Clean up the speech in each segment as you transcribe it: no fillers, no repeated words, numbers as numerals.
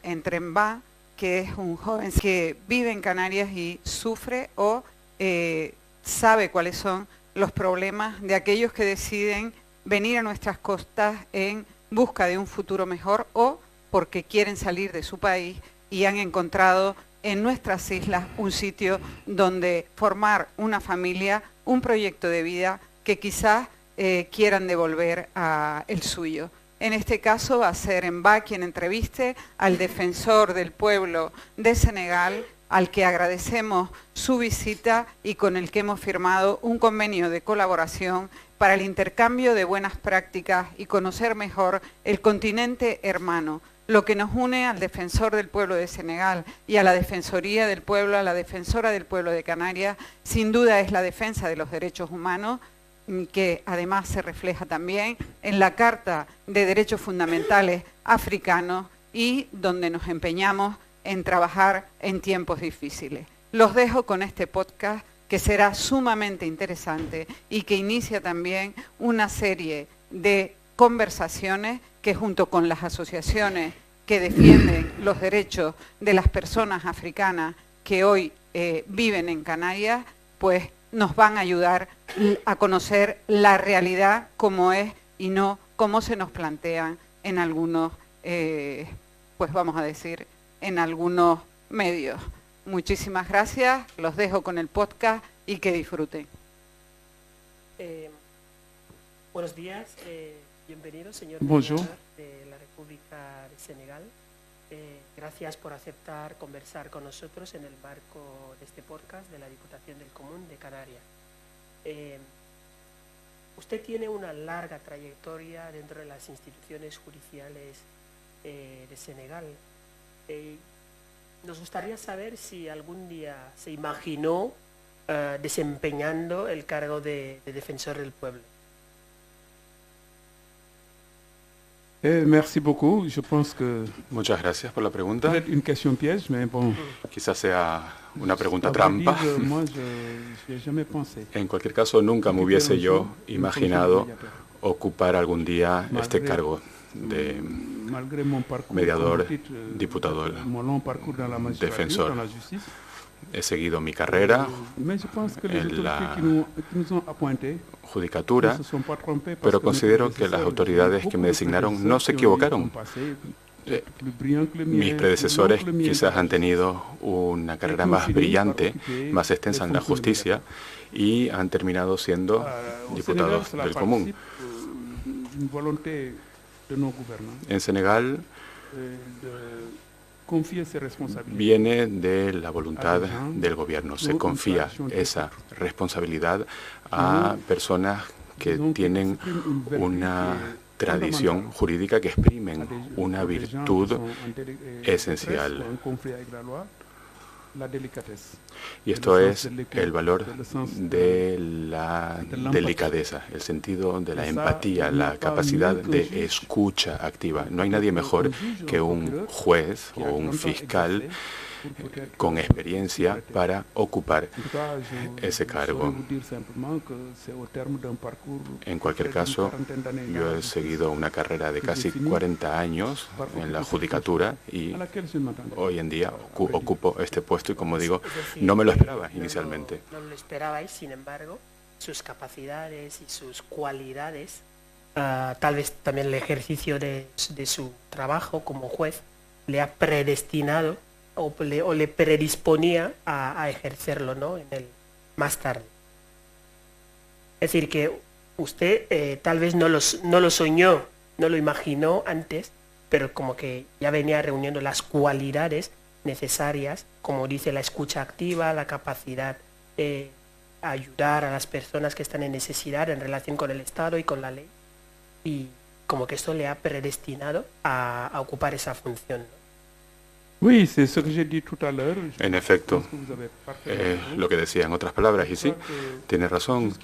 entre Mba, que es un joven que vive en Canarias y sufre o sabe cuáles son los problemas de aquellos que deciden venir a nuestras costas en busca de un futuro mejor o porque quieren salir de su país y han encontrado en nuestras islas un sitio donde formar una familia, un proyecto de vida que quizás quieran devolver a el suyo. En este caso va a ser Mba quien entreviste al defensor del pueblo de Senegal, al que agradecemos su visita y con el que hemos firmado un convenio de colaboración para el intercambio de buenas prácticas y conocer mejor el continente hermano. Lo que nos une al defensor del pueblo de Senegal y a la Defensoría del Pueblo, a la defensora del pueblo de Canarias, sin duda es la defensa de los derechos humanos, que además se refleja también en la Carta de Derechos Fundamentales africanos y donde nos empeñamos en trabajar en tiempos difíciles. Los dejo con este podcast que será sumamente interesante y que inicia también una serie de conversaciones que junto con las asociaciones que defienden los derechos de las personas africanas que hoy viven en Canarias, pues nos van a ayudar a conocer la realidad como es y no como se nos plantean en algunos, pues vamos a decir, en algunos medios. Muchísimas gracias, los dejo con el podcast y que disfruten. Buenos días, bienvenido señor Bonjour. de la República de Senegal. Gracias por aceptar conversar con nosotros en el marco de este podcast de la Diputación del Común de Canarias. Usted tiene una larga trayectoria dentro de las instituciones judiciales de Senegal. Nos gustaría saber si algún día se imaginó desempeñando el cargo de defensor del pueblo. Merci beaucoup. Je pense que Muchas gracias por la pregunta. peut-être une question piège, mais bon. Quizás sea una pregunta à vrai trampa. dire, moi, je n'y ai jamais pensé. En cualquier caso, nunca me hubiese yo imaginado ocupar algún día este cargo de Malgré mon parcours, mediador, comme vous dites, diputado, mon long parcours dans la magistrature, defensor. dans la justice. He seguido mi carrera Mais je pense que les en autorités la qui nous ont appointés judicatura, ne se sont pas trompés parce pero que considero nos que las prédécesseurs, autoridades que beaucoup me de designaron prédécesseurs no se qui ont eu equivocaron. un passé plus brillant que le mien, Mis plus predecesores long que le mien quizás dans la han tenido una carrera más brillante, más extensa en la justicia y han terminado siendo diputados del común. Une volonté de nos gouvernants En Senegal de confier ces responsabilités. viene de la voluntad del gobierno. Se confía esa responsabilidad a personas que tienen una tradición jurídica, que exprimen una virtud esencial. Y esto es el valor de la delicadeza, el sentido de la empatía, la capacidad de escucha activa. No hay nadie mejor que un juez o un fiscal con experiencia para ocupar ese cargo. En cualquier caso, yo he seguido una carrera de casi 40 años en la judicatura y hoy en día ocupo este puesto y, como digo, no me lo esperaba inicialmente. No lo esperabais, sin embargo, sus capacidades y sus cualidades, tal vez también el ejercicio de su trabajo como juez, le ha predestinado o le predisponía a ejercerlo, ¿no? Más tarde. Es decir, que usted tal vez no lo soñó, no lo imaginó antes, pero como que ya venía reuniendo las cualidades necesarias, como dice, la escucha activa, la capacidad de ayudar a las personas que están en necesidad en relación con el Estado y con la ley, y como que esto le ha predestinado a ocupar esa función, ¿no? Oui, c'est ce que j'ai dit tout à l'heure. En efecto, lo que decía en otras palabras, y sí, tiene razón.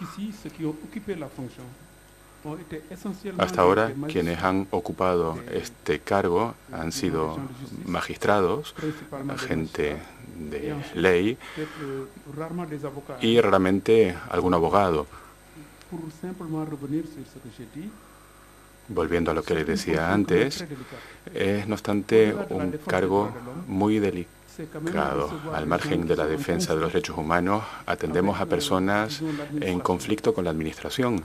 Hasta ahora, quienes han ocupado este cargo han sido magistrados, gente de ley y raramente algún abogado. Volviendo a lo que les decía antes, es no obstante un cargo muy delicado. Al margen de la defensa de los derechos humanos, atendemos a personas en conflicto con la administración.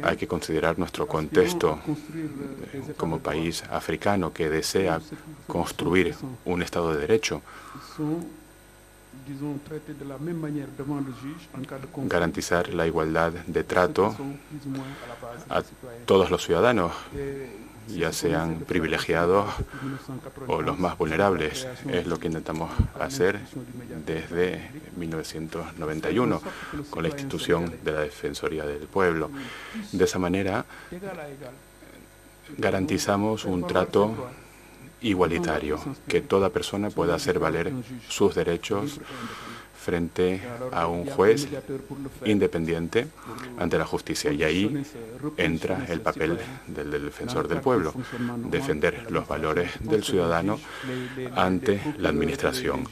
Hay que considerar nuestro contexto como país africano que desea construir un Estado de Derecho, garantizar la igualdad de trato a todos los ciudadanos, ya sean privilegiados o los más vulnerables. Es lo que intentamos hacer desde 1991 con la institución de la Defensoría del Pueblo. De esa manera garantizamos un trato igualitario, que toda persona pueda hacer valer sus derechos frente a un juez independiente ante la justicia. Y ahí entra el papel del defensor del pueblo, defender los valores del ciudadano ante la administración.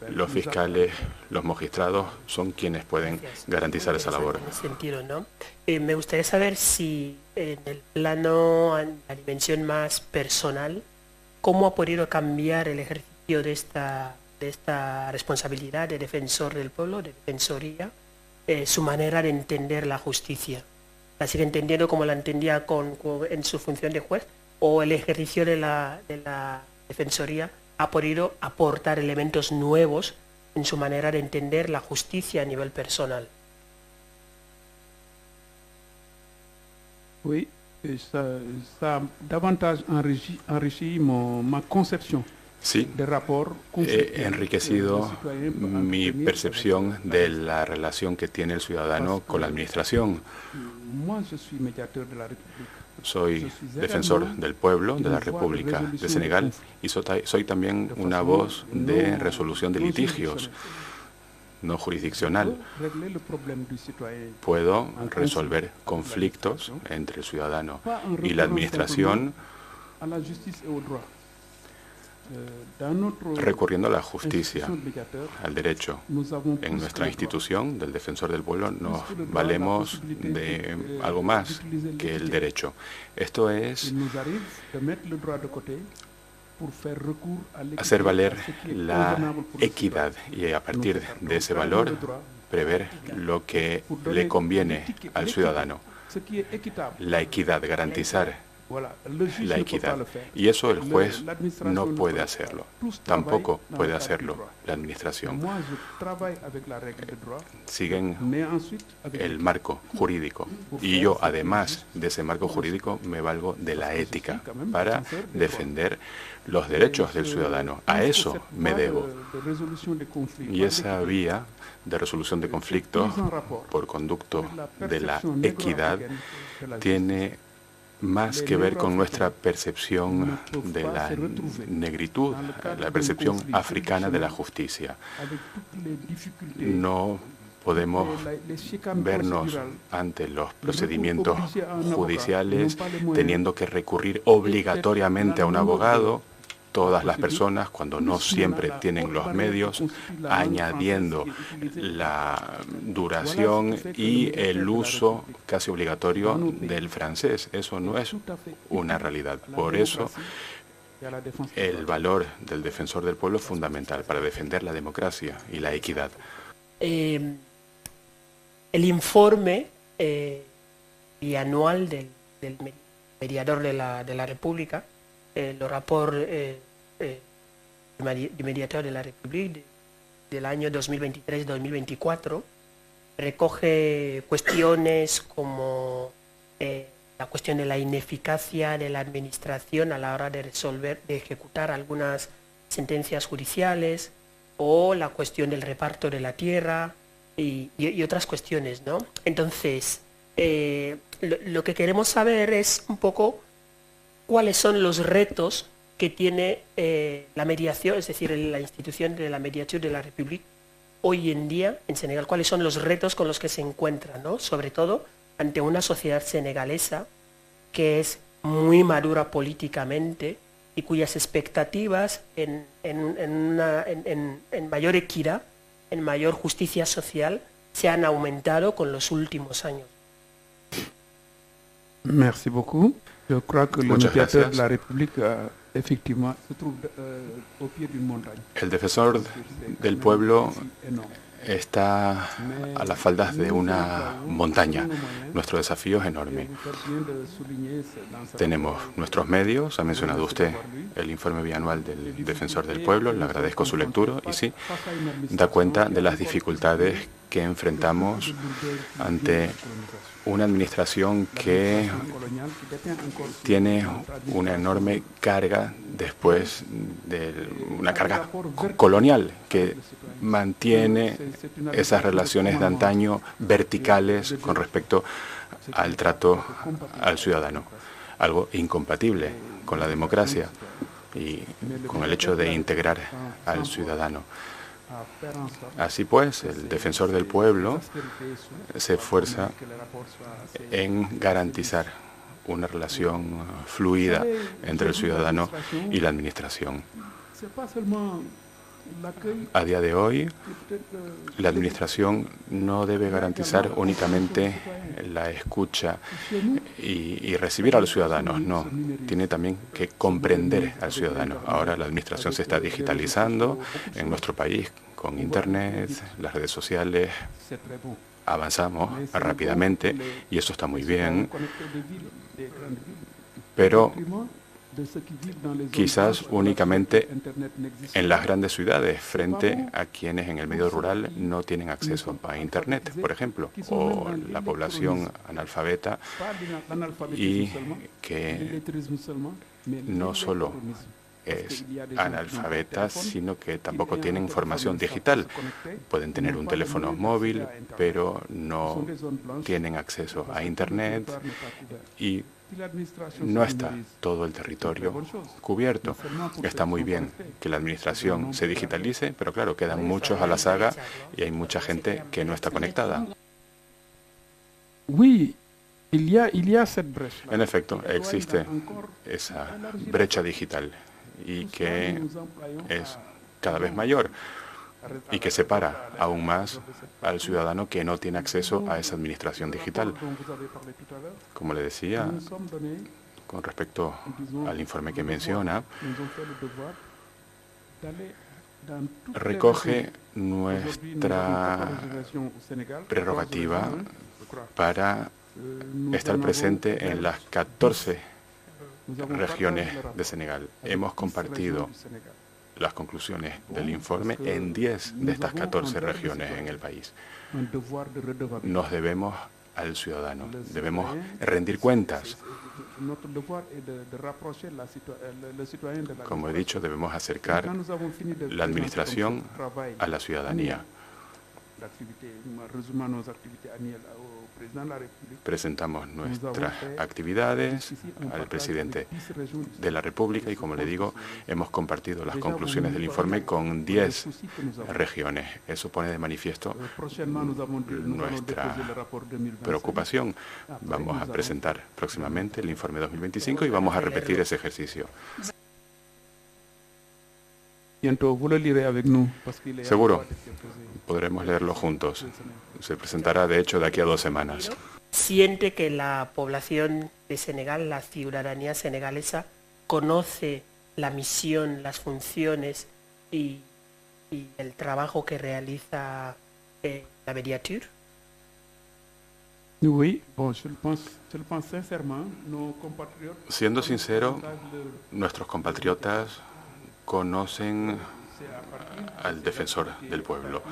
Los fiscales, los magistrados son quienes pueden garantizar esa labor. En ese sentido, ¿no? Me gustaría saber si en el plano, en la dimensión más personal, ¿cómo ha podido cambiar el ejercicio de esta responsabilidad de defensor del pueblo, de defensoría, su manera de entender la justicia? ¿La sigue entendiendo como la entendía en su función de juez? ¿O el ejercicio de la defensoría ha podido aportar elementos nuevos en su manera de entender la justicia a nivel personal? Oui, ça a davantage enrichi ma concepción. Sí, he enriquecido mi percepción de la relación que tiene el ciudadano con la administración. Soy defensor del pueblo de la República de Senegal y soy también una voz de resolución de litigios no jurisdiccional. Puedo resolver conflictos entre el ciudadano y la administración recurriendo a la justicia, al derecho. En nuestra institución del Defensor del Pueblo nos valemos de algo más que el derecho. Esto es hacer valer la equidad y a partir de ese valor prever lo que le conviene al ciudadano. La equidad, garantizar la equidad. Y eso el juez no puede hacerlo. Tampoco puede hacerlo la administración. Siguen el marco jurídico. Y yo, además de ese marco jurídico, me valgo de la ética para defender los derechos del ciudadano. A eso me debo. Y esa vía de resolución de conflictos por conducto de la equidad tiene más que ver con nuestra percepción de la negritud, la percepción africana de la justicia. No podemos vernos ante los procedimientos judiciales teniendo que recurrir obligatoriamente a un abogado, todas las personas, cuando no siempre tienen los medios, añadiendo la duración y el uso casi obligatorio del francés. Eso no es una realidad. Por eso, el valor del defensor del pueblo es fundamental para defender la democracia y la equidad. El informe bianual del mediador de la República, el rapport du médiateur de la République del año 2023-2024 recoge cuestiones como la cuestión de la ineficacia de la administración a la hora de ejecutar algunas sentencias judiciales, o la cuestión del reparto de la tierra y otras cuestiones, ¿no? Entonces, lo que queremos saber es un poco cuáles son los retos que tiene la mediación, es decir, la institución de la mediación de la República hoy en día en Senegal. ¿Cuáles son los retos con los que se encuentra, ¿no? Sobre todo ante una sociedad senegalesa que es muy madura políticamente y cuyas expectativas en mayor equidad en mayor justicia social se han aumentado con los últimos años. Merci beaucoup. Je crois que le Muchas médiateur gracias. de la République effectivement se trouve au pied d'une montagne. El defensor del pueblo está a las faldas de una montaña. Nuestro desafío es enorme. Tenemos nuestros medios, ha mencionado usted el informe bianual del Defensor del Pueblo, le agradezco su lectura y sí, da cuenta de las dificultades que enfrentamos ante una administración que tiene una enorme carga después de una carga colonial que mantiene esas relaciones de antaño verticales con respecto al trato al ciudadano, algo incompatible con la democracia y con el hecho de integrar al ciudadano. Así pues, el defensor del pueblo se esfuerza en garantizar una relación fluida entre el ciudadano y la administración. A día de hoy, la administración no debe garantizar únicamente la escucha y recibir a los ciudadanos, no, tiene también que comprender al ciudadano. Ahora la administración se está digitalizando en nuestro país con Internet, las redes sociales. Avanzamos rápidamente y eso está muy bien, pero quizás únicamente en las grandes ciudades, frente a quienes en el medio rural no tienen acceso a Internet, por ejemplo, o la población analfabeta y que no solo es analfabeta, sino que tampoco tienen formación digital. Pueden tener un teléfono móvil, pero no tienen acceso a Internet y no está todo el territorio cubierto. Está muy bien que la administración se digitalice, pero claro, quedan muchos a la saga y hay mucha gente que no está conectada. En efecto, existe esa brecha digital y que es cada vez mayor y que separa aún más al ciudadano que no tiene acceso a esa administración digital. Como le decía, con respecto al informe que menciona, recoge nuestra prerrogativa para estar presente en las 14 regiones de Senegal. Hemos compartido las conclusiones del informe en 10 de estas 14 regiones en el país. Nos debemos al ciudadano, debemos rendir cuentas. Como he dicho, debemos acercar la administración a la ciudadanía. Presentamos nuestras actividades al presidente de la República y, como le digo, hemos compartido las conclusiones del informe con 10 regiones. Eso pone de manifiesto nuestra preocupación. Vamos a presentar próximamente el informe 2025 y vamos a repetir ese ejercicio. Seguro, podremos leerlo juntos. Se presentará, de hecho, de aquí a 2 semanas. ¿Siente que la población de Senegal, la ciudadanía senegalesa, conoce la misión, las funciones y el trabajo que realiza la Mediatur? Siendo sincero, nuestros compatriotas conocen al defensor del pueblo.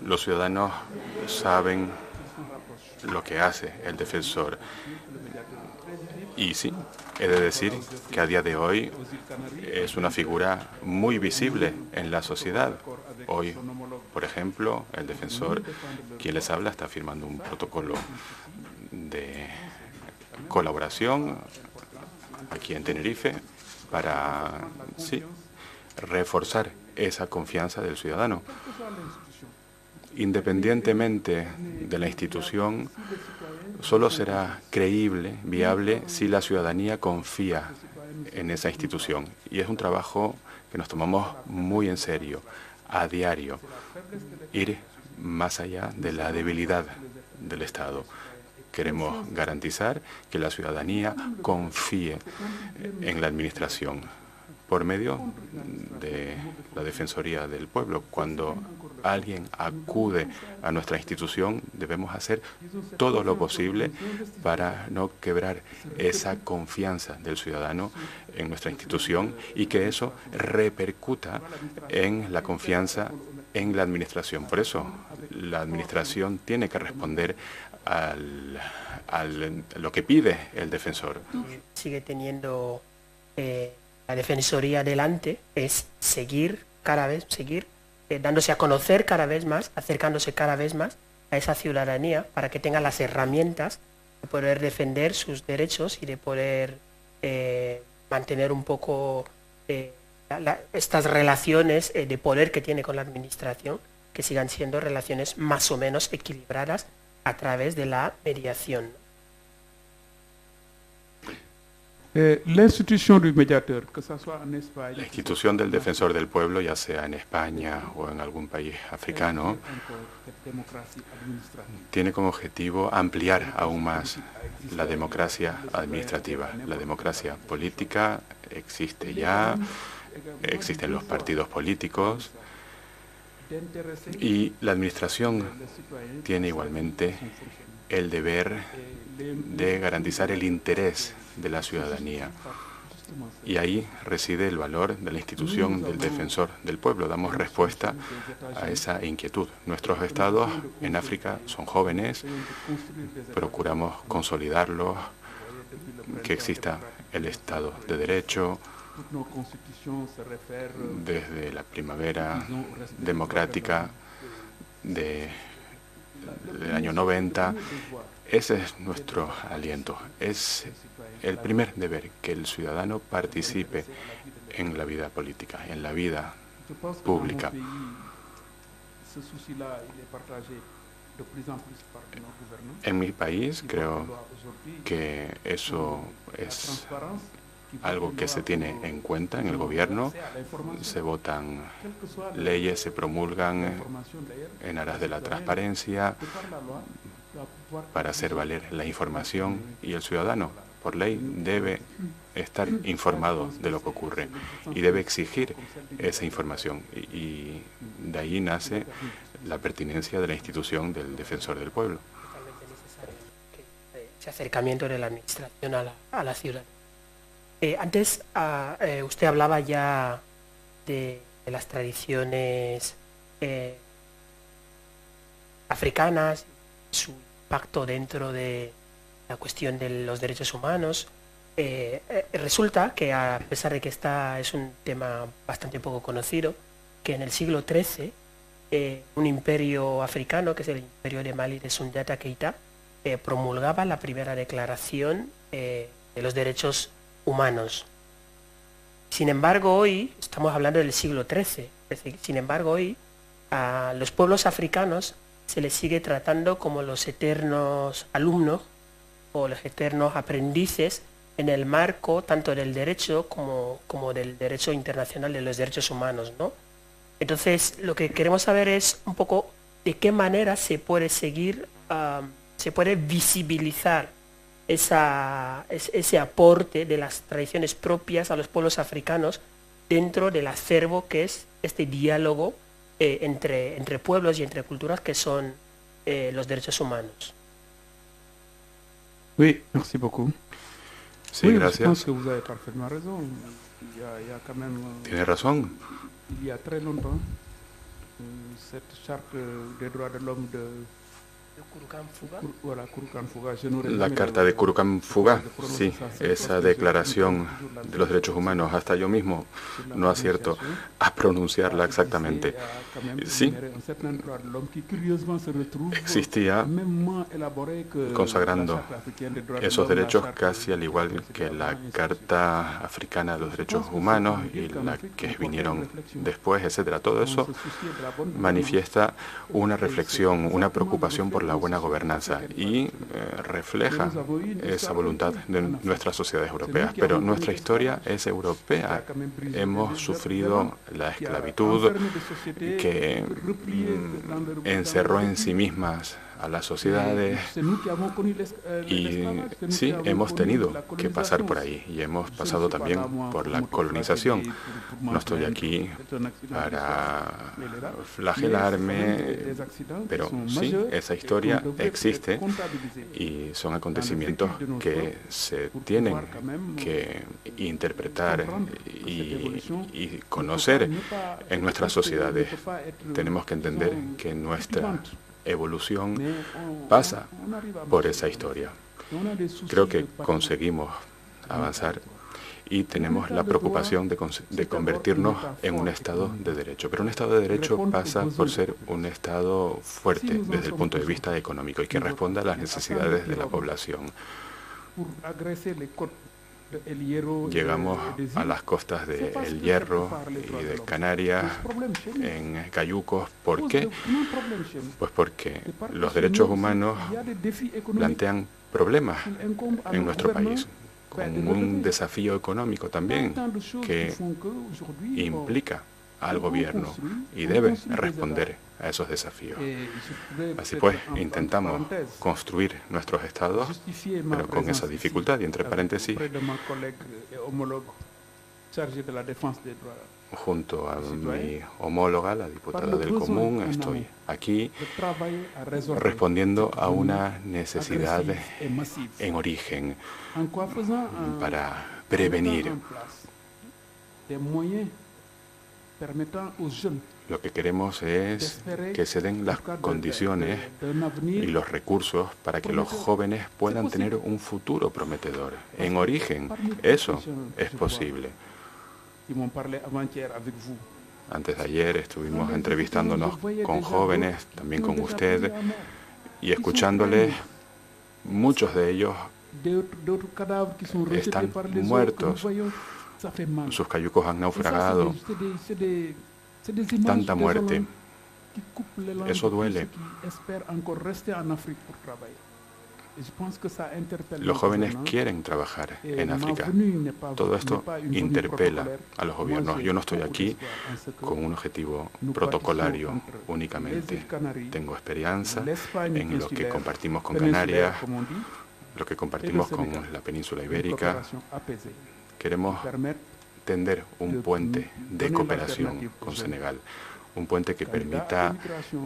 Los ciudadanos saben lo que hace el defensor. Y sí, he de decir que a día de hoy es una figura muy visible en la sociedad. Hoy, por ejemplo, el defensor, quien les habla, está firmando un protocolo de colaboración aquí en Tenerife para reforzar esa confianza del ciudadano. Independientemente de la institución, solo será creíble, viable, si la ciudadanía confía en esa institución. Y es un trabajo que nos tomamos muy en serio, a diario, ir más allá de la debilidad del Estado. Queremos garantizar que la ciudadanía confíe en la administración por medio de la Defensoría del Pueblo. Cuando alguien acude a nuestra institución, debemos hacer todo lo posible para no quebrar esa confianza del ciudadano en nuestra institución y que eso repercuta en la confianza en la administración. Por eso, la administración tiene que responder a lo que pide el defensor. Sigue teniendo la Defensoría adelante, es seguir dándose a conocer cada vez más, acercándose cada vez más a esa ciudadanía para que tenga las herramientas de poder defender sus derechos y de poder mantener un poco estas relaciones de poder que tiene con la administración, que sigan siendo relaciones más o menos equilibradas a través de la mediación. La institución del mediador, que sea en España, la institución del defensor del pueblo, ya sea en España o en algún país africano, tiene como objetivo ampliar aún más la democracia administrativa. La democracia política existe ya, existen los partidos políticos y la administración tiene igualmente el deber de garantizar el interés de la ciudadanía. Y ahí reside el valor de la institución del defensor del pueblo. Damos respuesta a esa inquietud. Nuestros estados en África son jóvenes, procuramos consolidarlos, que exista el Estado de Derecho, desde la primavera democrática del año 90. Ese es nuestro aliento. Es el primer deber, que el ciudadano participe en la vida política, en la vida pública. En mi país creo que eso es algo que se tiene en cuenta en el gobierno. Se votan leyes, se promulgan en aras de la transparencia para hacer valer la información, y el ciudadano, por ley, debe estar informado de lo que ocurre y debe exigir esa información. Y de ahí nace la pertinencia de la institución del defensor del pueblo. Ese acercamiento de la administración a la ciudad. Antes usted hablaba ya de las tradiciones africanas, su impacto dentro de la cuestión de los derechos humanos. Resulta que, a pesar de que es un tema bastante poco conocido, que en el siglo XIII un imperio africano, que es el imperio de Mali de Sundiata Keita, promulgaba la primera declaración de los derechos humanos. Sin embargo, hoy estamos hablando del siglo XIII. Sin embargo, hoy a los pueblos africanos se les sigue tratando como los eternos alumnos o los eternos aprendices en el marco tanto del derecho como del derecho internacional de los derechos humanos, ¿no? Entonces, lo que queremos saber es un poco de qué manera se puede seguir, se puede visibilizar ese aporte de las tradiciones propias a los pueblos africanos dentro del acervo que es este diálogo entre pueblos y entre culturas que son los derechos humanos. Oui, merci beaucoup. Sí, oui, gracias. Je pense que vous avez parfaitement raison. Il y a quand même, Tiene razón. il y a très longtemps, cette charte des droits de l'homme de la Carta de Kurukan Fuga, sí, esa declaración de los derechos humanos, hasta yo mismo no acierto a pronunciarla exactamente. Sí, existía consagrando esos derechos casi al igual que la Carta Africana de los Derechos Humanos y la que vinieron después, etcétera. Todo eso manifiesta una reflexión, una preocupación por por la buena gobernanza y refleja esa voluntad de nuestras sociedades europeas. Pero nuestra historia es europea. Hemos sufrido la esclavitud que encerró en sí mismas a las sociedades y sí, hemos tenido que pasar por ahí y hemos pasado también por la colonización. No estoy aquí para flagelarme, pero sí, esa historia existe y son acontecimientos que se tienen que interpretar y conocer en nuestras sociedades. Tenemos que entender que nuestra evolución pasa por esa historia. Creo que conseguimos avanzar y tenemos la preocupación de convertirnos en un Estado de Derecho. Pero un Estado de Derecho pasa por ser un Estado fuerte desde el punto de vista económico y que responda a las necesidades de la población. Llegamos a las costas de El Hierro y de Canarias en cayucos. ¿Por qué? Pues porque los derechos humanos plantean problemas en nuestro país, con un desafío económico también que implica al gobierno y debe responder a esos desafíos. Así pues, intentamos construir nuestros estados, pero con esa dificultad, y entre paréntesis, junto a mi homóloga, la diputada del Común, estoy aquí respondiendo a una necesidad en origen para prevenir. Lo que queremos es que se den las condiciones y los recursos para que los jóvenes puedan tener un futuro prometedor. En origen, eso es posible. Antes de ayer estuvimos entrevistándonos con jóvenes, también con usted, y escuchándoles, muchos de ellos están muertos. Sus cayucos han naufragado. Tanta muerte. Eso duele. Los jóvenes quieren trabajar en África. Todo esto interpela a los gobiernos. Yo no estoy aquí con un objetivo protocolario únicamente. Tengo esperanza en lo que compartimos con Canarias, lo que compartimos con la península ibérica. Queremos tender un puente de cooperación con Senegal, un puente que permita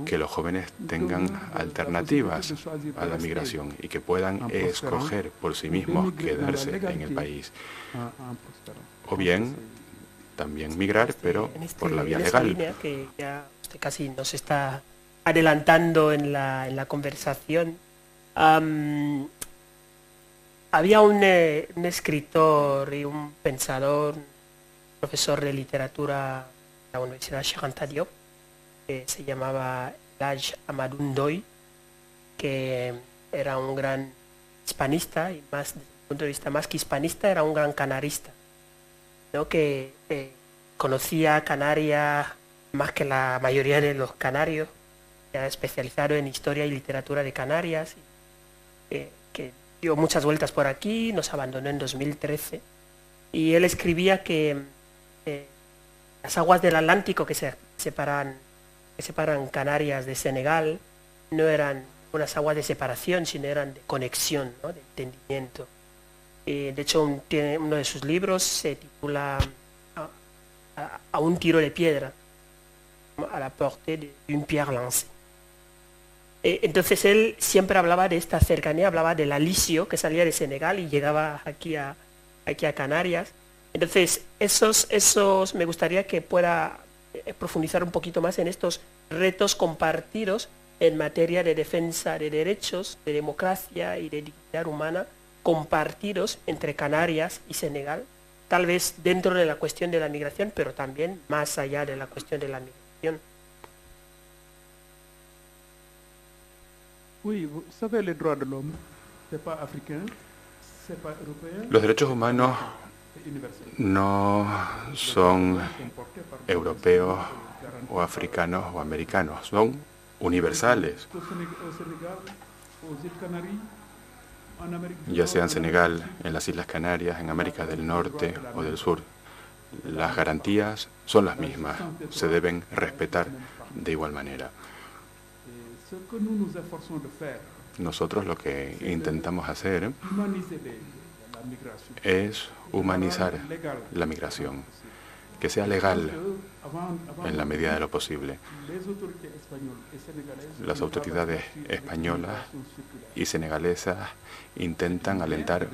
que los jóvenes tengan alternativas a la migración y que puedan escoger por sí mismos quedarse en el país. O bien, también migrar, pero por la vía legal. Línea que ya usted casi nos está adelantando en la conversación. Había un escritor y un pensador, profesor de literatura de la Universidad Cheikh Anta Diop, que se llamaba Elhadji Amadou Ndoye, que era un gran hispanista y más desde el punto de vista más que hispanista, era un gran canarista, ¿no? Que conocía Canarias más que la mayoría de los canarios, era especializado en historia y literatura de Canarias, que dio muchas vueltas por aquí, nos abandonó en 2013, y él escribía que las aguas del Atlántico que separan Canarias de Senegal no eran unas aguas de separación, sino eran de conexión, ¿no? De entendimiento. De hecho, uno de sus libros se titula A un tiro de piedra, a la portée d'une pierre lancée. Entonces él siempre hablaba de esta cercanía, hablaba del alisio que salía de Senegal y llegaba aquí a Canarias. Entonces esos me gustaría que pueda profundizar un poquito más en estos retos compartidos en materia de defensa de derechos, de democracia y de dignidad humana, compartidos entre Canarias y Senegal, tal vez dentro de la cuestión de la migración, pero también más allá de la cuestión de la migración. Los derechos humanos no son europeos o africanos o americanos, son universales, ya sea en Senegal, en las Islas Canarias, en América del Norte o del Sur. Las garantías son las mismas, se deben respetar de igual manera. Nosotros lo que intentamos hacer es humanizar la migración, que sea legal en la medida de lo posible. Las autoridades españolas y senegalesas intentan alentar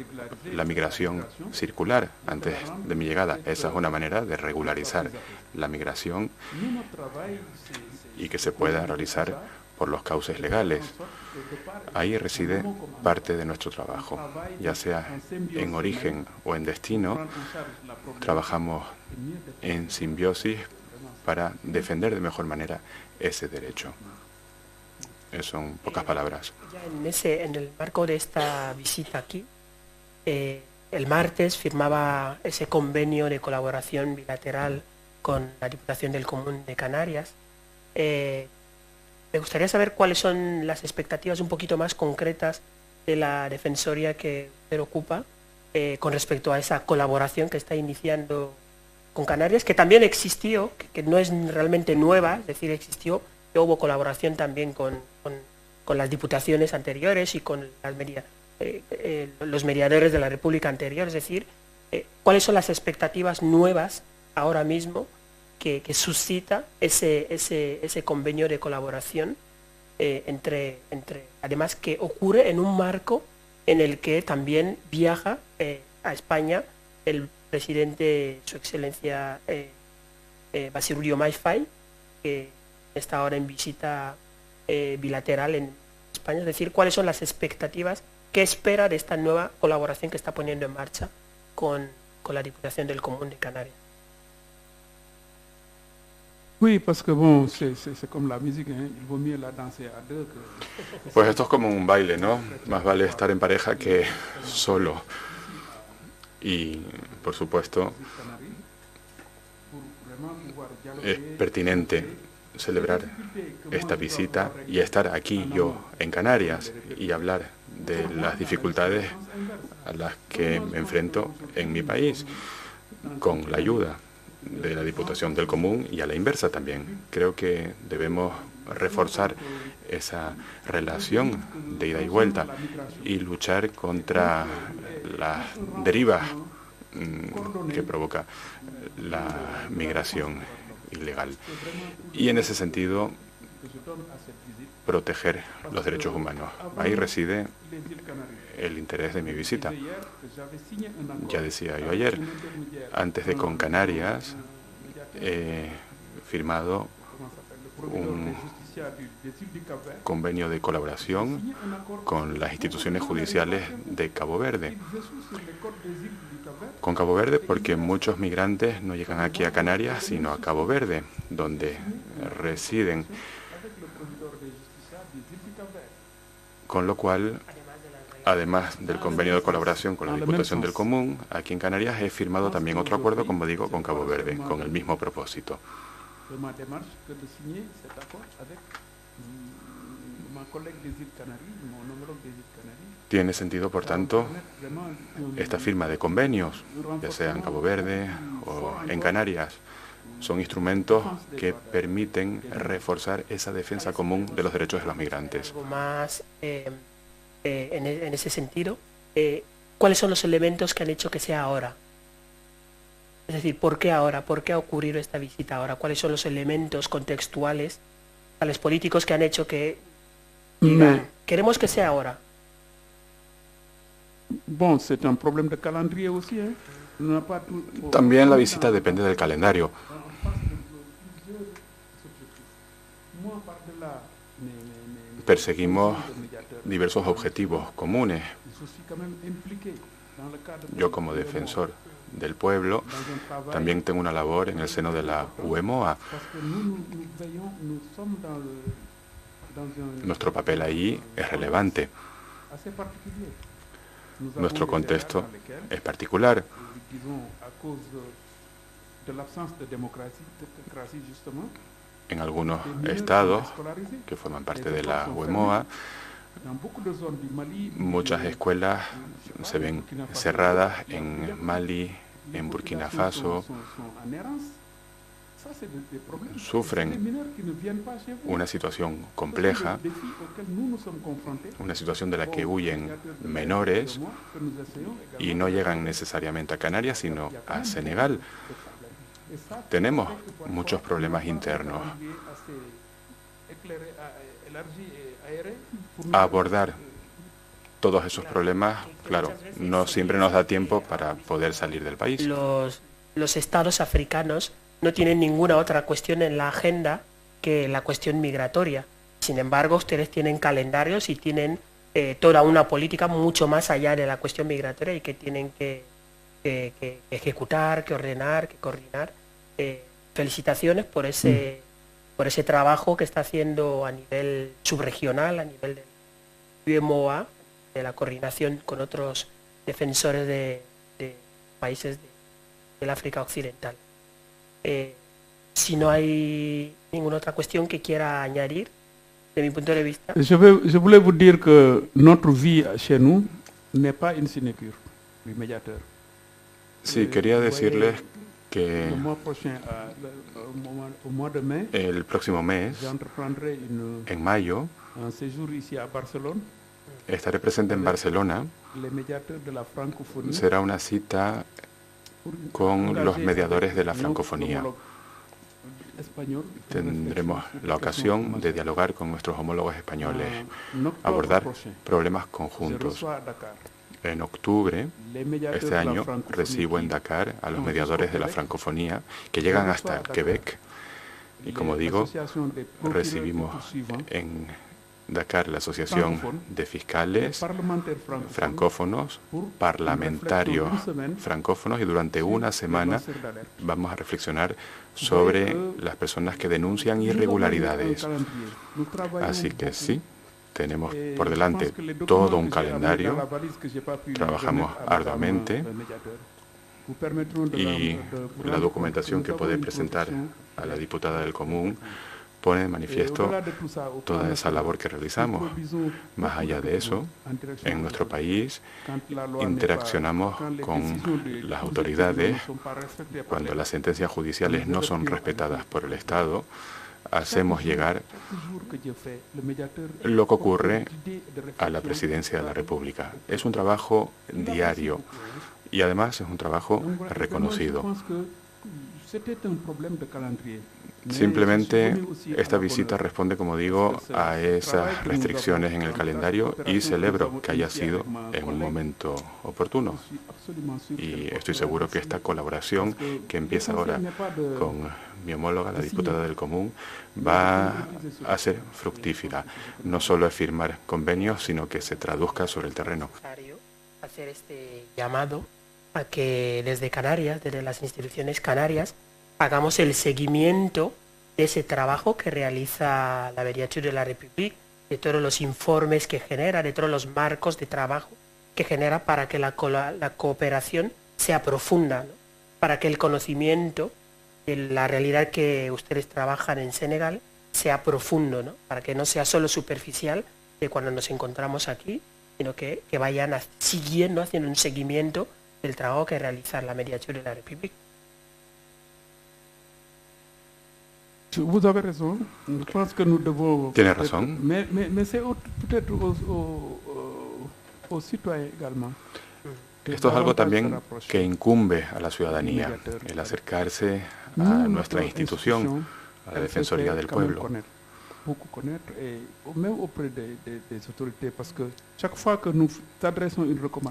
la migración circular antes de mi llegada. Esa es una manera de regularizar la migración y que se pueda realizar por los cauces legales. Ahí reside parte de nuestro trabajo, ya sea en origen o en destino. Trabajamos en simbiosis para defender de mejor manera ese derecho. Eso son pocas palabras. En el marco de esta visita aquí, el martes firmaba ese convenio de colaboración bilateral con la Diputación del Común de Canarias. Me gustaría saber cuáles son las expectativas un poquito más concretas de la Defensoría que usted ocupa con respecto a esa colaboración que está iniciando con Canarias, que también existió, que no es realmente nueva, es decir, existió, que hubo colaboración también con las diputaciones anteriores y con los mediadores de la República anterior, es decir, cuáles son las expectativas nuevas ahora mismo que suscita ese convenio de colaboración además que ocurre en un marco en el que también viaja a España el presidente, su excelencia Bassirou Diomaye Faye, que está ahora en visita bilateral en España. Es decir, cuáles son las expectativas que espera de esta nueva colaboración que está poniendo en marcha con la Diputación del Común de Canarias. Pues esto es como un baile, ¿no? Más vale estar en pareja que solo. Y, por supuesto, es pertinente celebrar esta visita y estar aquí yo en Canarias y hablar de las dificultades a las que me enfrento en mi país con la ayuda de la Diputación del Común y a la inversa también. Creo que debemos reforzar esa relación de ida y vuelta y luchar contra las derivas que provoca la migración ilegal. Y en ese sentido, proteger los derechos humanos. Ahí reside el interés de mi visita. Ya decía yo ayer, antes de con Canarias, he firmado un convenio de colaboración con las instituciones judiciales de Cabo Verde. Con Cabo Verde porque muchos migrantes no llegan aquí a Canarias, sino a Cabo Verde, donde residen. Con lo cual, además del convenio de colaboración con la Diputación del Común, aquí en Canarias he firmado también otro acuerdo, como digo, con Cabo Verde, con el mismo propósito. Tiene sentido, por tanto, esta firma de convenios, ya sea en Cabo Verde o en Canarias, son instrumentos que permiten reforzar esa defensa común de los derechos de los migrantes. Algo más en ese sentido, ¿cuáles son los elementos que han hecho que sea ahora? Es decir, ¿por qué ahora? ¿Por qué ha ocurrido esta visita ahora? ¿Cuáles son los elementos contextuales, tales políticos que han hecho que digan, queremos que sea ahora? También la visita depende del calendario. Perseguimos diversos objetivos comunes. Yo, como defensor del pueblo, también tengo una labor en el seno de la UEMOA. Nuestro papel ahí es relevante. Nuestro contexto es particular. En algunos estados que forman parte de la UEMOA, muchas escuelas se ven cerradas en Mali, en Burkina Faso. Sufren una situación compleja, una situación de la que huyen menores y no llegan necesariamente a Canarias, sino a Senegal. Tenemos muchos problemas internos. Abordar todos esos problemas, claro, no siempre nos da tiempo para poder salir del país. Los estados africanos no tienen ninguna otra cuestión en la agenda que la cuestión migratoria. Sin embargo, ustedes tienen calendarios y tienen toda una política mucho más allá de la cuestión migratoria y que tienen que ejecutar, que ordenar, que coordinar. Felicitaciones por ese trabajo que está haciendo a nivel subregional, a nivel de UEMOA, de la coordinación con otros defensores de países del África Occidental. Si no hay ninguna otra cuestión que quiera añadir, de mi punto de vista. Je voulais vous dire que notre vie chez nous n'est pas une sinecure du médiateur. Sí, quería decirles que el próximo mes, en mayo, estaré presente en Barcelona. Será una cita con los mediadores de la francofonía. Tendremos la ocasión de dialogar con nuestros homólogos españoles, abordar problemas conjuntos. En octubre, este año, recibo en Dakar a los mediadores de la francofonía que llegan hasta Quebec. Y como digo, recibimos en Dakar la Asociación de Fiscales Francófonos, parlamentarios francófonos, y durante una semana vamos a reflexionar sobre las personas que denuncian irregularidades. Así que sí, tenemos por delante todo un calendario, trabajamos arduamente y la documentación que puede presentar a la diputada del Común pone de manifiesto toda esa labor que realizamos. Más allá de eso, en nuestro país interaccionamos con las autoridades cuando las sentencias judiciales no son respetadas por el Estado. Hacemos llegar lo que ocurre a la Presidencia de la República. Es un trabajo diario y además es un trabajo reconocido. Simplemente esta visita responde, como digo, a esas restricciones en el calendario y celebro que haya sido en un momento oportuno. Y estoy seguro que esta colaboración que empieza ahora con mi homóloga, la diputada del Común, va a ser fructífera. No solo es firmar convenios, sino que se traduzca sobre el terreno. Hacer este llamado a que desde Canarias, desde las instituciones canarias, hagamos el seguimiento de ese trabajo que realiza la Mediature de la République, de todos los informes que genera, de todos los marcos de trabajo que genera para que la cooperación sea profunda, ¿no? Para que el conocimiento de la realidad que ustedes trabajan en Senegal sea profundo, ¿no? Para que no sea solo superficial de cuando nos encontramos aquí, sino que vayan siguiendo, haciendo un seguimiento del trabajo que realiza la Mediature de la République. Vous avez raison. Je pense que nous devons. Tiene razón. Mais c'est peut-être aux citoyens également. Esto es algo también que incumbe a la ciudadanía, el acercarse a nuestra institución, a la Defensoría del Pueblo.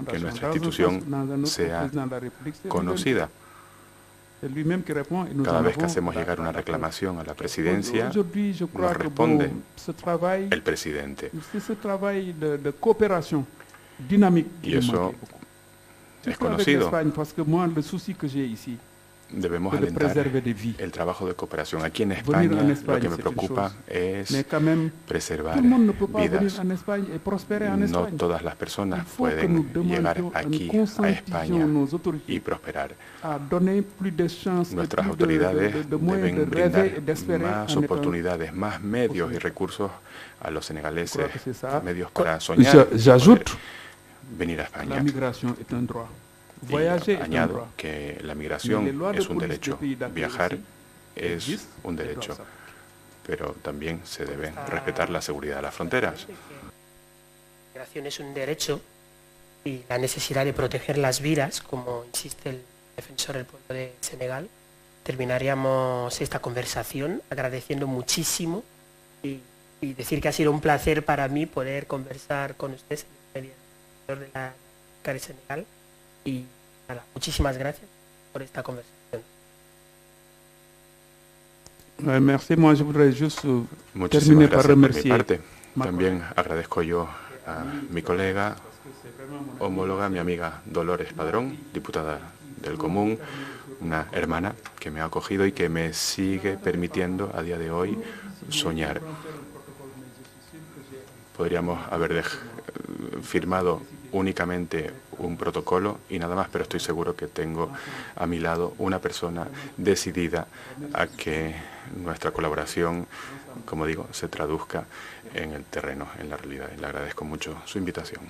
Que nuestra institución sea conocida. Cada vez que hacemos llegar una reclamación a la presidencia, nos responde el presidente. Y eso es conocido. debemos que de alentar préserver des vies. el trabajo de cooperación. Aquí en Venir en España Espagne, lo que me c'est une preocupa chose. es Mais quand même, preservar tout le monde ne peut pas venir vidas. en Espagne et prospérer en No Espagne. todas las personas Il faut que pueden nous llegar demandions, aquí nous a conscientissions España nos y autorités prosperar. a donner plus de chances et Nuestras plus autoridades de moyens deben de rêver et brindar d'espérer más en étant. oportunidades, más medios y recursos a los senegaleses, Je crois que c'est ça. medios para soñar y J'ajoute, poder venir a la España. migration est un droit. Y Voyager est un añado droit. que la Mais migración les lois de es un police derecho, des pays d'accueil viajar aussi es existent un et doivent derecho, s'appliquer. pero también se debe respetar la seguridad de las fronteras. La migración es un derecho y la necesidad de proteger las vidas, como insiste el defensor del pueblo de Senegal. Terminaríamos esta conversación agradeciendo muchísimo y decir que ha sido un placer para mí poder conversar con ustedes, el mediador de la CARE Senegal. Y nada, muchísimas gracias por esta conversación. Merci. Moi, je voudrais juste Muchísimas terminer par gracias por mi remercier parte. También agradezco yo a mi colega, homóloga, mi amiga Dolores Padrón, diputada del Común, una hermana que me ha acogido y que me sigue permitiendo a día de hoy soñar. Podríamos haber firmado únicamente un protocolo y nada más, pero estoy seguro que tengo a mi lado una persona decidida a que nuestra colaboración, como digo, se traduzca en el terreno, en la realidad. Y le agradezco mucho su invitación.